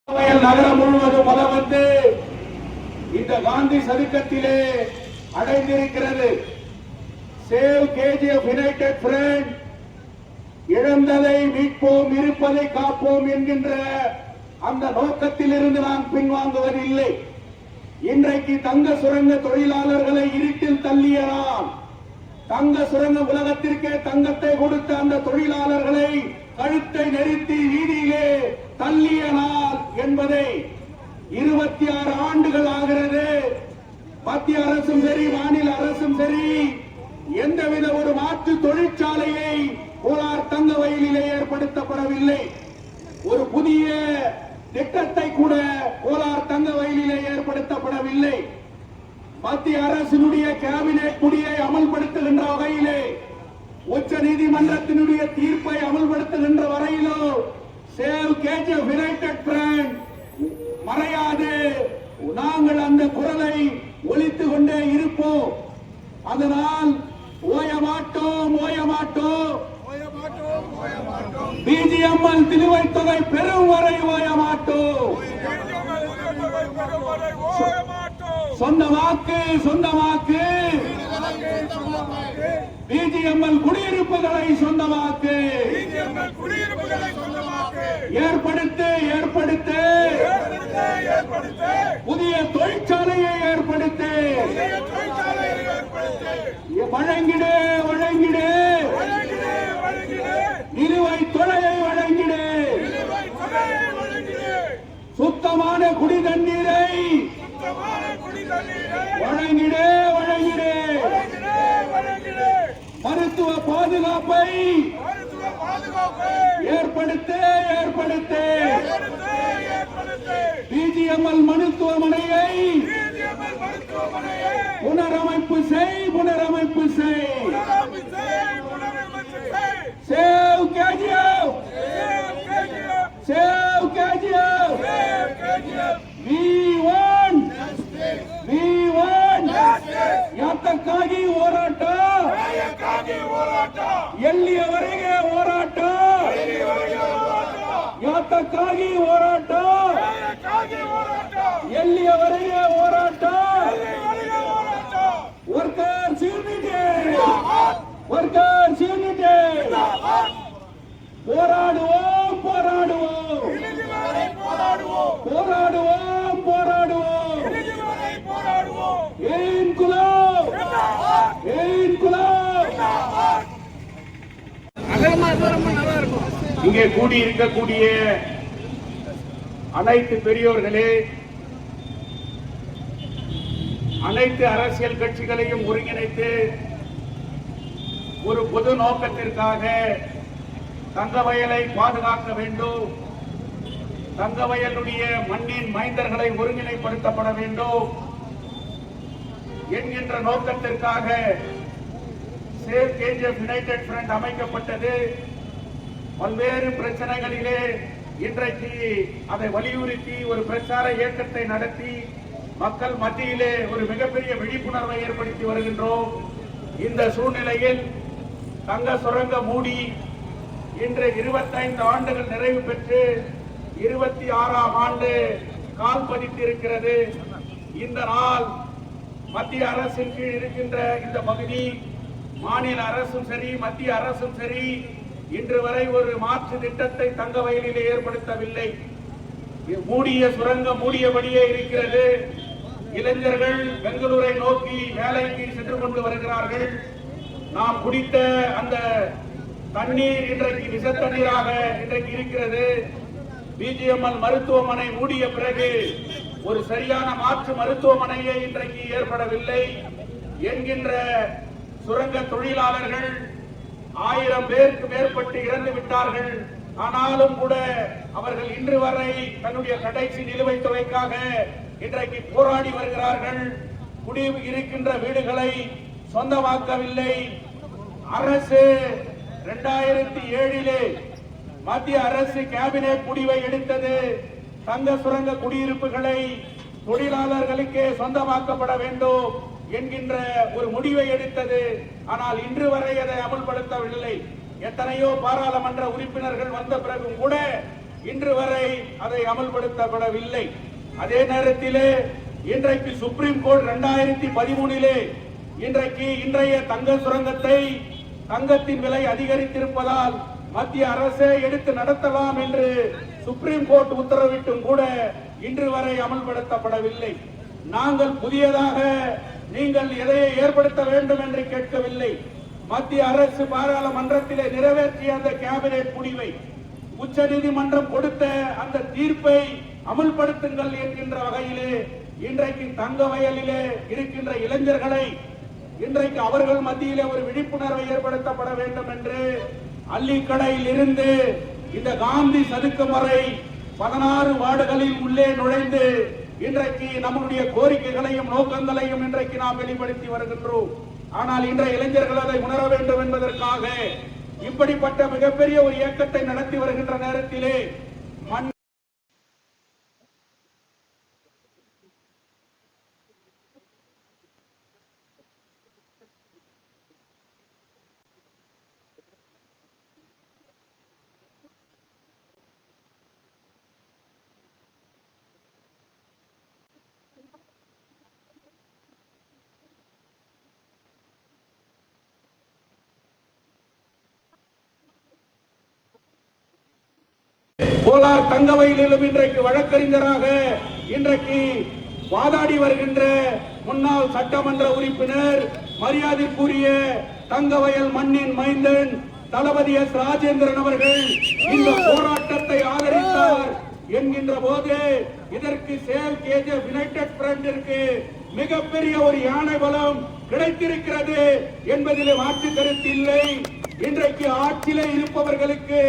நகரம் முழுவதும் வலம் வந்து இந்த காந்தி சதுக்கத்திலே அடைந்திருக்கிறது. சேவ் கேஜிஎஃப் யுனைடெட் ஃப்ரண்ட், இழந்ததை மீட்போம், இருப்பதை காப்போம் என்கின்ற அந்த நோக்கத்தில் இருந்து நாம் பின்வாங்குவதில்லை. இன்றைக்கு தங்க சுரங்க தொழிலாளர்களை இருட்டில் தள்ளிய நாம், தங்க சுரங்க உலகத்திற்கே தங்கத்தை கொடுத்த அந்த தொழிலாளர்களை கழுத்தை நெரித்து வீதியிலே தள்ளிய நாள் என்பதை 26 ஆண்டுகள் ஆகிறது. மத்திய அரசும் சரி, மாநில அரசும் சரி, எந்தவித ஒரு மாற்று தொழிற்சாலையை கோலார் தங்க வயலிலே ஏற்படுத்தப்படவில்லை. ஒரு புதிய திட்டத்தை கூட கோலார் தங்க வயலிலே ஏற்படுத்தப்படவில்லை. மத்திய அரசினுடைய கேபினெட் முடியை அமல்படுத்துகின்ற வகையிலே, உச்ச நீதிமன்றத்தினுடைய தீர்ப்பை அமல்படுத்துகின்ற வரையிலோ சேவ் கேஜிஎஃப் யுனைடெட் ஃப்ரண்ட் மறையாது. நாங்கள் அந்த குரலை ஒலித்துக் கொண்டே இருப்போம். அதனால் ஓய மாட்டோம், ஓய மாட்டோம். பிஜிஎம்எல் நிலுவைத் தொகை பெறும் வரை ஓய மாட்டோம். சொந்த வாக்கு, சொந்த வாக்கு. பிஜிஎம்எல் குடியிருப்புகளை சொந்தமாக்கு. ஏற்படுத்து, ஏற்படுத்து. புதிய தொழிற்சாலையை ஏற்படுத்து. வழங்கிடு, வழங்கிடு. நிலுவைத் தொகையை வழங்கிடு. சுத்தமான குடி தண்ணீரை வழங்கிடு, வழங்கிடு. மருத்துவ பாதுகாப்பை ஏற்படுத்து, ஏற்படுத்து. பிஜிஎம்எல் மருத்துவமனையை புனரமைப்பு செய், புனரமைப்பு செய். Save KGF, save KGF. We want, we want. ಯಾತಕ್ಕಾಗಿ ಹೋರಾಟ, ಎಲ್ಲಿಯವರೆಗೆ ಹೋರಾಟ, ಯಾತಕ್ಕಾಗಿ ಹೋರಾಟ, ಎಲ್ಲಿಯವರೆಗೆ ಹೋರಾಟ. Workers unity, workers unity. போராடுவோம், போராடுவோம், போராடுவோம், போராடுவோம். இன்குலாப், இன்குலாப். இங்கே கூடி இருக்கக்கூடிய அனைத்து பெரியோர்களே, அனைத்து அரசியல் கட்சிகளையும் ஒருங்கிணைத்து ஒரு பொது நோக்கத்திற்காக தங்கவயலை பாதுகாக்க வேண்டும், தங்கவயலுடைய மண்ணின் மைந்தர்களை ஒருங்கிணைப்படுத்தப்பட வேண்டும் என்கின்ற நோக்கத்திற்காக சேவ் கேஜிஎஃப் யுனைடெட் ஃப்ரண்ட் அமைக்கப்பட்டது. பல்வேறு பிரச்சனைகளிலே இன்றைக்கு அதை வலியுறுத்தி ஒரு பிரச்சார இயக்கத்தை நடத்தி மக்கள் மத்தியிலே ஒரு மிகப்பெரிய விழிப்புணர்வை ஏற்படுத்தி வருகின்றோம். இந்த சூழ்நிலையில் தங்க சுரங்க மூடி இன்று 25 ஆண்டுகள் நிறைவு பெற்று 26ஆம் ஆண்டு கால் பதித்திருக்கிறது. இந்த நாள் மத்திய அரசின் கீழ் இருக்கின்ற இந்த பகுதி, மாநில அரசும் சரி, மத்திய அரசும் சரி, இன்று வரை ஒரு மாற்று திட்டத்தை தங்க வயலிலே ஏற்படுத்தவில்லை. மூடிய சுரங்கம் மூடியபடியே இருக்கிறது. இளைஞர்கள் பெங்களூரை நோக்கி வேலைக்கு சென்று கொண்டு வருகிறார்கள். நாம் குடித்த அந்த தண்ணீர் இன்றைக்கு விஷ தண்ணீராக இன்றைக்கு இருக்கிறது. பிஜிஎம்எல் மருத்துவமனை மூடிய பிறகு ஒரு சரியான மாற்று மருத்துவமனையை இன்றைக்கு ஏற்படவில்லை என்கின்ற சுரங்க தொழிலாளர்கள் 1000 பேருக்கு மேற்பட்டு இறந்து விட்டார்கள். ஆனாலும் கூட அவர்கள் இன்று வரை தன்னுடைய கடைசி நிலுவைத் தொகைக்காக இன்றைக்கு போராடி வருகிறார்கள். குடி இருக்கின்ற வீடுகளை சொந்தமாக்கவில்லை. அரசு 2007 மத்திய அரசு கேபினெட் முடிவை எடுத்தது. தங்க சுரங்க குடியிருப்புகளை தொழிலாளர்களுக்கே சொந்தமாக்கப்பட வேண்டும் என்கின்ற ஒரு முடிவை எடுத்தது. ஆனால் இன்று வரை அதை அமல்படுத்தவில்லை. எத்தனையோ பாராளுமன்ற உறுப்பினர்கள் வந்த பிறகும் கூட இன்று வரை அதை அமல்படுத்தப்படவில்லை. அதே நேரத்திலே இன்றைக்கு சுப்ரீம் கோர்ட் 2013 இன்றைய தங்க சுரங்கத்தை தங்கத்தின் விலை அதிகரித்திருப்பதால் மத்திய அரசே எடுத்து நடத்தலாம் என்று சுப்ரீம் கோர்ட் உத்தரவிட்டும் கூட இன்று வரை அமல்படுத்தப்படவில்லை. நாங்கள் புதியதாக நீங்கள் எதையை ஏற்படுத்த வேண்டும் என்று கேட்கவில்லை. மத்திய அரசு பாராளுமன்றத்திலே நிறைவேற்றிய அந்த கேபினெட் முடிவை, உச்ச நீதிமன்றம் கொடுத்த அந்த தீர்ப்பை அமல்படுத்துங்கள் என்கின்ற வகையிலே இன்றைக்கு தங்க வயலிலே இருக்கின்ற இளைஞர்களை இன்றைக்கு அவர்கள் மத்தியிலே ஒரு விழிப்புணர்வை ஏற்படுத்தப்பட வேண்டும் என்று அள்ளிக்கடையில் இருந்து இந்த காந்தி சதுக்கம் வரை 16 வார்டுகளில் உள்ளே நுழைந்து இன்றைக்கு நம்முடைய கோரிக்கைகளையும் நோக்கங்களையும் இன்றைக்கு நாம் வெளிப்படுத்தி வருகின்றோம். ஆனால் இன்றைய இளைஞர்கள் அதை உணர வேண்டும் என்பதற்காக இப்படிப்பட்ட மிகப்பெரிய ஒரு இயக்கத்தை நடத்தி வருகின்ற நேரத்திலே கோலார் தங்கவயலிலும் இன்றைக்கு வழக்கறிஞராக இன்றைக்கு வாதாடி வருகின்ற முன்னாள் சட்டமன்ற உறுப்பினர் மரியாதைக்குரிய தங்கவயல் மண்ணின் மைந்தன் தளபதி எஸ் ராஜேந்திரன் அவர்கள் இந்த போராட்டத்தை ஆதரித்தார் என்கின்ற போது இதற்கு சேல் கேஜிஎஃப் யுனைடெட் ஃப்ரண்டிற்கு மிகப்பெரிய ஒரு யானை பலம் கிடைத்திருக்கிறது என்பதிலே மாற்று கருத்து இல்லை. இன்றைக்கு ஆட்சியிலே இருப்பவர்களுக்கு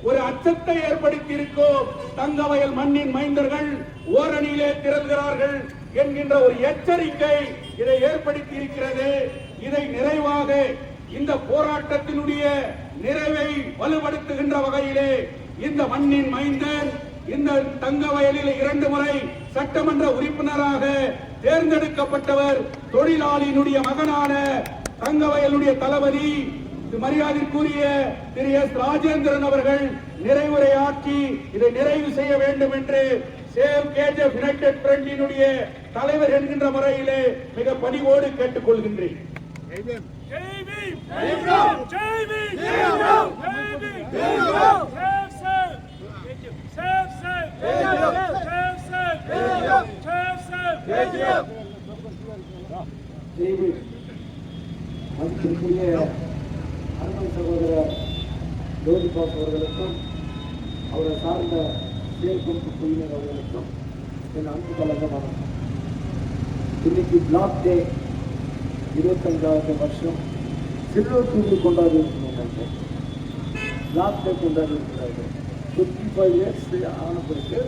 ஒரு அச்சத்தை ஏற்படுத்தி இருக்கும். தங்கவயல் மண்ணின் மைந்தர்கள் ஓரணியிலே திரள்கிறார்கள் என்கின்ற ஒரு எச்சரிக்கை இதை ஏற்படுத்தி இருக்கிறது. இதை நிறைவாக இந்த போராட்டத்தினுடைய நிறைவை வலுப்படுத்துகின்ற வகையிலே இந்த மண்ணின் மைந்தன் இந்த தங்கவயலில் 2 முறை சட்டமன்ற உறுப்பினராக தேர்ந்தெடுக்கப்பட்டவர் தொழிலாளியினுடைய மகனான தங்கவயலுடைய தளபதி மரியாதைக்குரிய திரு எஸ் ராஜேந்திரன் அவர்கள் நிறைவுரையாற்றி இதை நிறைவு செய்ய வேண்டும் என்று சேவ் கேஜிஎஃப் யுனைடெட் ஃப்ரண்டினுடைய தலைவர் என்கின்ற முறையிலே மிக பணிவோடு கேட்டுக் கொள்கின்றேன். அருமை சகோதரர் ஜோதிபாஸ் அவர்களுக்கும் அவரை சார்ந்த செயற்குழு குழுவினர் அவர்களுக்கும் என் அன்பு கலந்த வணக்கம். இன்னைக்கு பிளாக் டே 25வது வருஷம் சில்வர் ஜூப்ளி கொண்டாடி இருக்கிறோம். பிளாக் டே கொண்டாடி இருக்கிறார்கள். 55 இயர்ஸ் ஆன பிறகு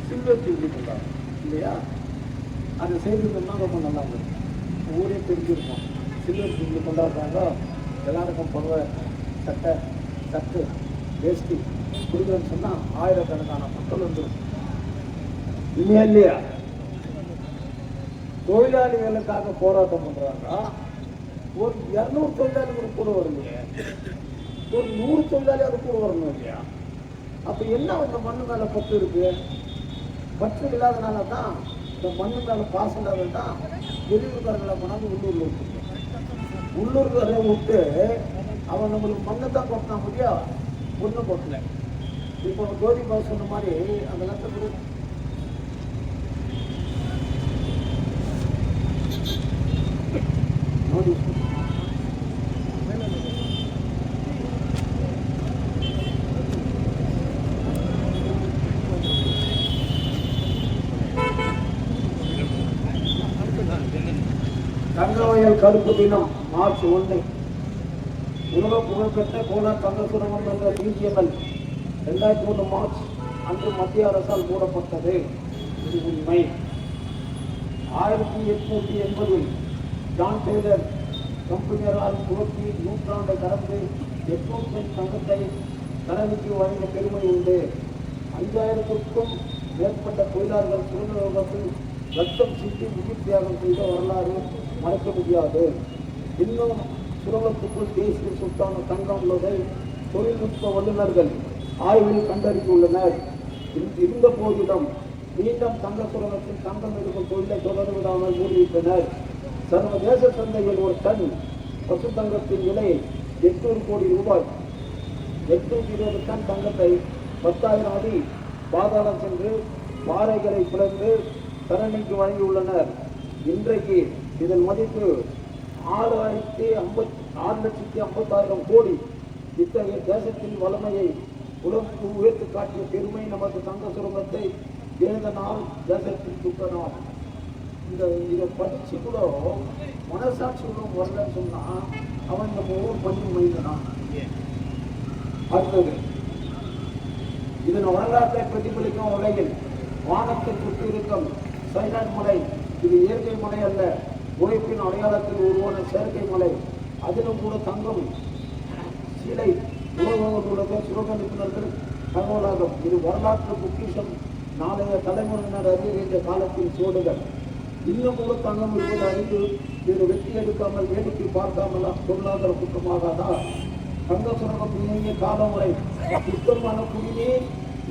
சில்வர் ஜூப்ளி கொண்டாடும் இல்லையா? அதை செய்திருந்தோம்னா ரொம்ப நல்லா இருக்கும். ஊரே தெரிஞ்சிருக்கோம் சில்வர் ஜூப்ளி கொண்டாடுறாங்க. எல்லாருக்கும் புடவை சட்டு வேஷ்டி கொடுக்குறேன்னு சொன்னால் ஆயிரக்கணக்கான மக்கள் வந்துடும் இல்லையா இல்லையா? தொழிலாளிகளுக்காக போராட்டம் பண்றாங்க. ஒரு 200 தொழிலாளிகள் கூட வரலையே, ஒரு 100 தொழிலாளி அது கூட வரணும் இல்லையா? அப்ப என்ன இந்த மண்ணு மேல பற்று இருக்கு? பற்று இல்லாதனால தான் இந்த மண்ணு மேல பாசம் இல்லாத தான் வெளியூர்காரங்களை கொண்டாந்து உள்ளூர்ல விட்டு உள்ளூர்காரரை விட்டு அவன் நம்மளுக்கு மண்ணை தான் கொட்டினா முடியா ஒண்ணு கொட்டல. இப்போ ஜோதிபாஸ் சொன்ன மாதிரி அந்த லட்சத்துக்கு தங்கவயல் கருப்பு தினம் மார்ச் 1 உலக புகழ்பெற்ற கோலார் தங்க சுரங்கம் என்ற பிஜிஎம்எல் 2003 மார்ச் அன்று மத்திய அரசால் மூடப்பட்டது. இது உண்மை. 1880 ஜான் டெய்லர் கம்பெனியரால் துவக்கி நூற்றாண்டை கடந்து எப்போதும் தங்கத்தை கடனுக்கு வழங்கிய பெருமை உண்டு. 5000க்கும் மேற்பட்ட தொழிலாளர்கள் சுதந்திரத்தில் ரத்தம் சிந்தி உயிர் தியாகம் செய்த வரலாறு மறக்க முடியாது. இன்னும் சுரங்கத்துக்குள் தேசிய சுல்தான தங்கம் உள்ளதை தொழில்நுட்ப வல்லுநர்கள் ஆய்வில் கண்டறிந்துள்ளனர். இருந்த போதிலும் மீண்டும் தங்க சுரங்கத்தில் தங்கம் எடுக்கும் தொழிலை தொடர்விடாமல் மூடிவிட்டனர். சர்வதேச சந்தையில் ஒரு டன் பசு தங்கத்தின் விலை 800 கோடி ரூபாய். 820 டன் தங்கத்தை 10,000 அடி பாதாளம் சென்று பாறைகளை பிளந்து தரணிக்கு வழங்கியுள்ளனர். இன்றைக்கு இதன் மதிப்பு 6,50,000 கோடி. இத்தகைய தேசத்தின் வளமையை உலகுக்கு உயர்த்து காட்டிய பெருமை நமது தங்க சுரங்கத்தை வேத நாள் தேசத்தின் துக்க நாள். இதை படிச்சு கூட மனசாட்சி கூட வரலன்னு சொன்னா அவன் நம்ம ஊர் பண்ணி மைந்தனான். அடுத்தது இதன் வரலாற்றை பிரதிபலிக்கும் வகையில் வானத்தில் சுற்றி இருக்கும் சைனாட் மலை இது இயற்கை மலை அல்ல, உழைப்பின் அடையாளத்தில் உருவான செயற்கை மலை. அதிலும் கூட தங்கம் சிலை உலகங்களுடைய சுரங்க நிபுணர்கள் தகவலாகும். இது வரலாற்று பொக்கிஷம். நாளைய தலைமுறையினர் அறிய வேண்டிய காலத்தின் சோடுகள். இன்னும் கூட தங்கம் இருப்பது அறிந்து இது வெற்றி எடுக்காமல் வேடிக்கை பார்க்காமல் பொருளாதார குற்றமாகாதா? தங்க சுரங்கம் இயங்கிய காலம் வரை சுத்தமான குடிநீர்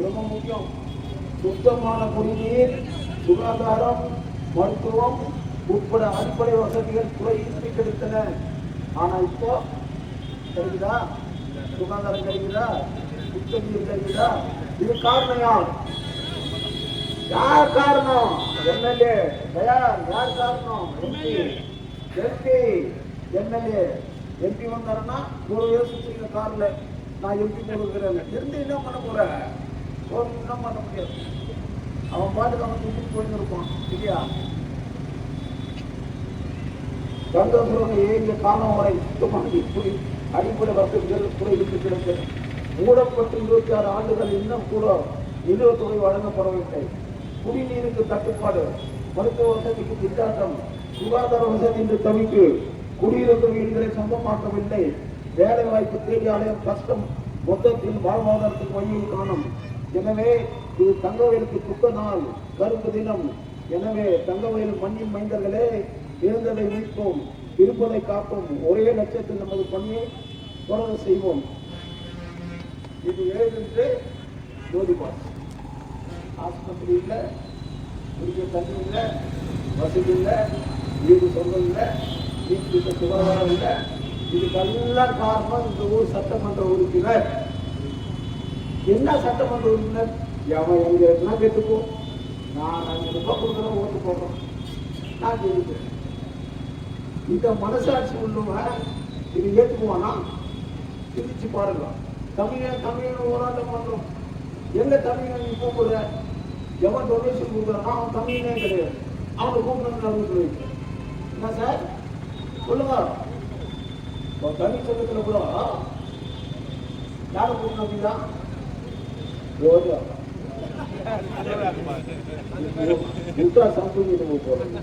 ரொம்ப முக்கியம். சுத்தமான குடிநீர், சுகாதாரம், மருத்துவம் உட்பட அடிப்படை வசதிகள் குறையின்றி கிடைத்தன. ஆனா இப்போ கிடைக்குதா? சுகாதாரம் கிடைக்குதா? சுத்த நீர் கிடைக்குதா? இது காரணம் யார்? யார் காரணம்? எம்எல்ஏ தயார். யார் காரணம்? MP MLA. எம்பி வந்தாருன்னா ஒரு யோசிச்சுங்க கார்ல நான் எம்பி கொடுக்குறேன் இருந்து என்ன பண்ண போறேன்? என்ன பண்ண முடியாது. அவன் பாட்டுக்கு அவன் தூக்கி போயிருப்பான் இல்லையா? தங்க சுரங்க ஏறிய காலம் வரை சுத்தமாக அடிப்படை வசதிகள் குறைவிட்டு கிடந்தது. மூடப்பட்டு 26 ஆண்டுகள் இன்னும் கூட நிலுவத்தொகை வழங்கப்படவில்லை. குடிநீருக்கு தட்டுப்பாடு, மருத்துவ வசதிக்கு திண்டாட்டம், சுகாதார வசதி என்று தவிர்த்து குடியிருப்பு வீடுகளை சொந்தமாக்கவில்லை. வேலை வாய்ப்பு தேடி அலையும் கஷ்டம். மொத்தத்தில் வாழ்வாதாரத்துக்கு வழியை காணும். எனவே இது தங்கவயலுக்கு துக்க நாள், கருப்பு தினம். எனவே தங்கவயல் மண்ணின் மைந்தர்களே, இருந்ததை மீட்போம், இருப்பதை காப்போம். ஒரே லட்சத்தில் நமது பணியை தொடர செய்வோம். இது எழுதுட்டு ஜோதிபாஸ். ஆஸ்பத்திரி இல்லை, குடிக்க தண்ணி இல்லை, வசதி இல்லை, வீடு சொந்தம் இல்லை, வீட்டுக்கு சுகாதாரம் இல்லை. இதுக்கெல்லாம் காரணம் இந்த ஊர் சட்டமன்ற உறுப்பினர். என்ன சட்டமன்ற உறுப்பினர்? அவன் எங்க இருக்குன்னா கேட்டுப்போ, நான் 5 ரூபாய் கொடுக்குறேன், ஓட்டு போடுறோம், நான் ஜெயிக்கிறேன். இந்த மனசாட்சி உள்ளவன் இது ஏற்றுக்குவானா? சிந்திச்சு பாருங்க. தமிழன் போராட்டம் பண்றோம். எங்க தமிழன் நீ கூப்பிடுற? எவன் டொனேஷன் கொடுக்குறான் அவன் தமிழனே கிடையாது. அவனை கூப்பிட்டு என்ன சார் சொல்லுங்க. தமிழ் சங்கத்துல கூட யாரை கூப்பிட்டா சம்பளம் போறேன்.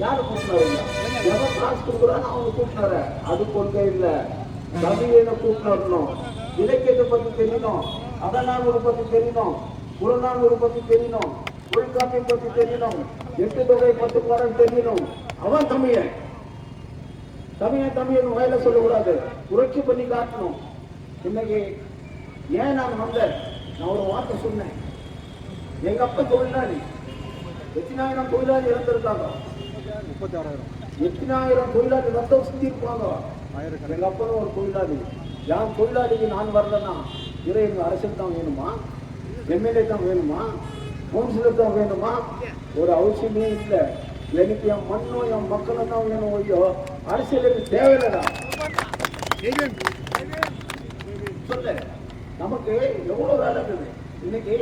யாரு கூப்பிட்டாரு? எவன் காசு கொடுக்குறான்னு அவனை கூப்பிட்டாரு. அது கொள்கை இல்ல. தமிழனை கூப்பிடணும். இலக்கியத்தை பத்தி தெரியணும், அகநானூறு பத்தி தெரியணும், புறநானூறு பத்தி தெரியணும், தொல்காப்பியை பத்தி தெரியணும், 8 தொகை 10 பாடல் தெரியணும். அவன் தமிழன். தமிழன் வயல சொல்லக்கூடாது, புரட்சி பண்ணி காட்டணும். இன்னைக்கு ஏன் நான் வந்தேன்? நான் ஒரு வார்த்தை சொன்னேன். எங்க அப்பா தொழிலாளி, எத்தனாயிரம் தொழிலாளி இறந்திருக்காங்க. 36,000 தொழிலாளி ரத்தம் சுத்தி இருப்பாங்க. எங்க அப்பா ஒரு தொழிலாளி. யான் தொழிலாளிக்கு நான் வரலன்னா எங்க அரசியல் தான் வேணுமா? எம்எல்ஏ தான் வேணுமா? கவுன்சிலர் தான் வேணுமா? ஒரு அவசியமே இல்லை. எனக்கு என் மண்ணும் என் மக்களும் தான் வேணும். ஐயோ, அரசியலுக்கு தேவையில்லடா. சொல்ல நமக்கு எவ்வளவு வேலை இருக்குது. இன்னைக்கு